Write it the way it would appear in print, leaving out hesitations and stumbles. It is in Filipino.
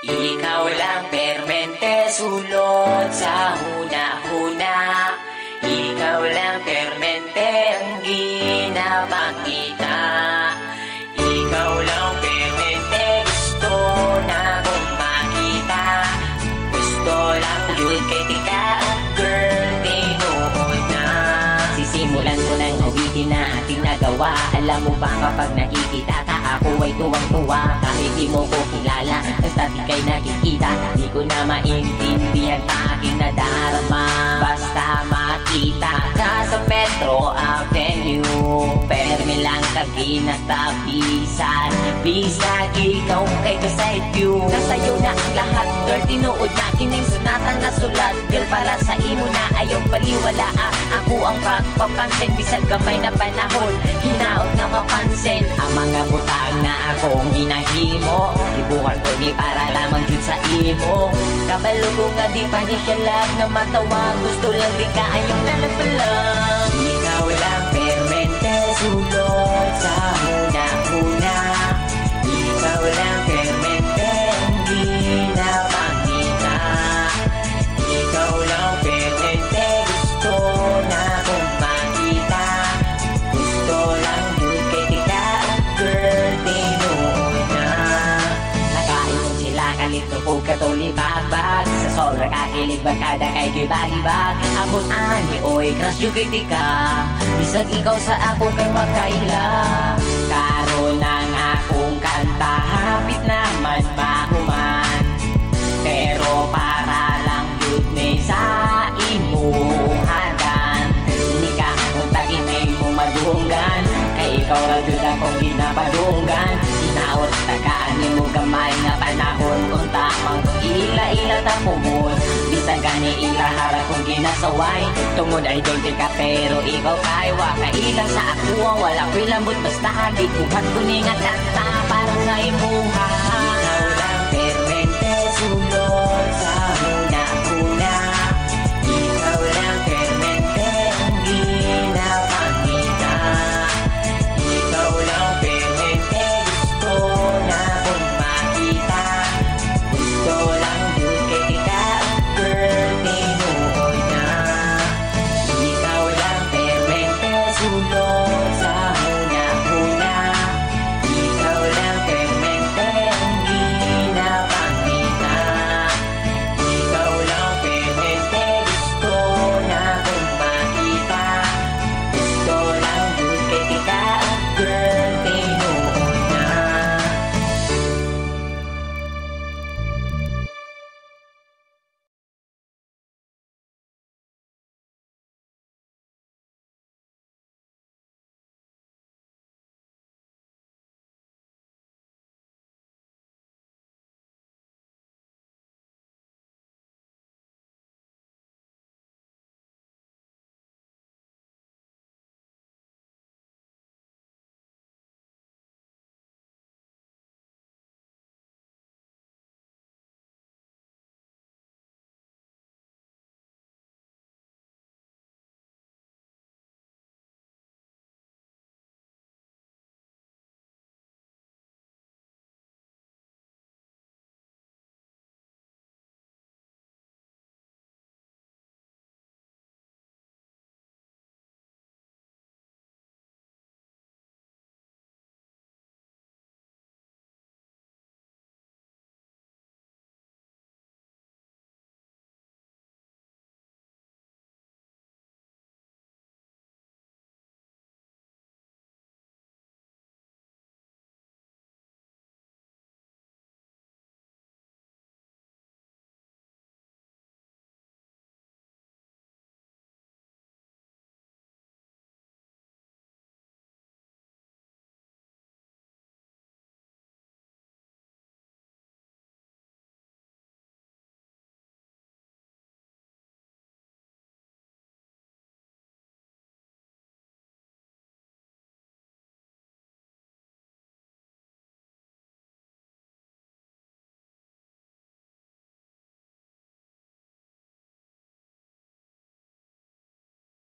Ikaw lang permente sulod sa huna-huna. Ikaw lang permente ang ginapakita. Ikaw lang permente gusto na kong makita. Gusto lang yun kay tika, girl, tinuod na. Sisimulan ko ng awitin na ating nagawa. Alam mo ba kapag nakikita ka, ako ay tuwang-tuwa. Kahit di mo ko kilala, basta di kay nakikita. Di ko na maintindihan pa aking nadarama. Basta makita ka sa Metro Avenue, permi lang kaginatapisan. Bisag ikaw kay kaside view. Nasa'yo na ang lahat, girl, tinuod na kining sunatan na sulat. Girl, para sa imo na ayaw baliwala. Ako ang pagpapansin, bisag gamay na panahon, hinaot na mapansin ang mga butang na akong ginahimo. Ibukan ko ni para lamang yun sa imo. Kabalo ko nga di pa ni siya lang na matawa. Gusto lang di ka ayong nalapalang. Ikaw lang permente sulod sa huna-huna. Ikaw lang permente ang ginapakita. Ikaw lang permente gusto na kong makita. Gusto lang yun kay tika, girl, tinuod na. Nakaipon sila kalito po katulibag-bag. Sa solar kakilig bagkada kay gibag-ibag. Abot ani oy crush yung kay tika. Bisag ikaw sa ako kay makaila. Karon ang akong kanta hapit naman mahuman. Pero para lang yun ni sa imuhadan. Hindi ka untagin ay mo madunggan. Kay ikaw ra jud akong ginapadunggan. Sinaot tagaan ni mo gamay nga panahon. Unta mang ila-ila ta pumon. Bisag gani ila harap kong ginasaway. Tungod ay dolce ka pero ikaw kaywa. Kailang sa ako wala ko'y lambot basta. Di kuhat ko ni nga kanta parang nga imuha.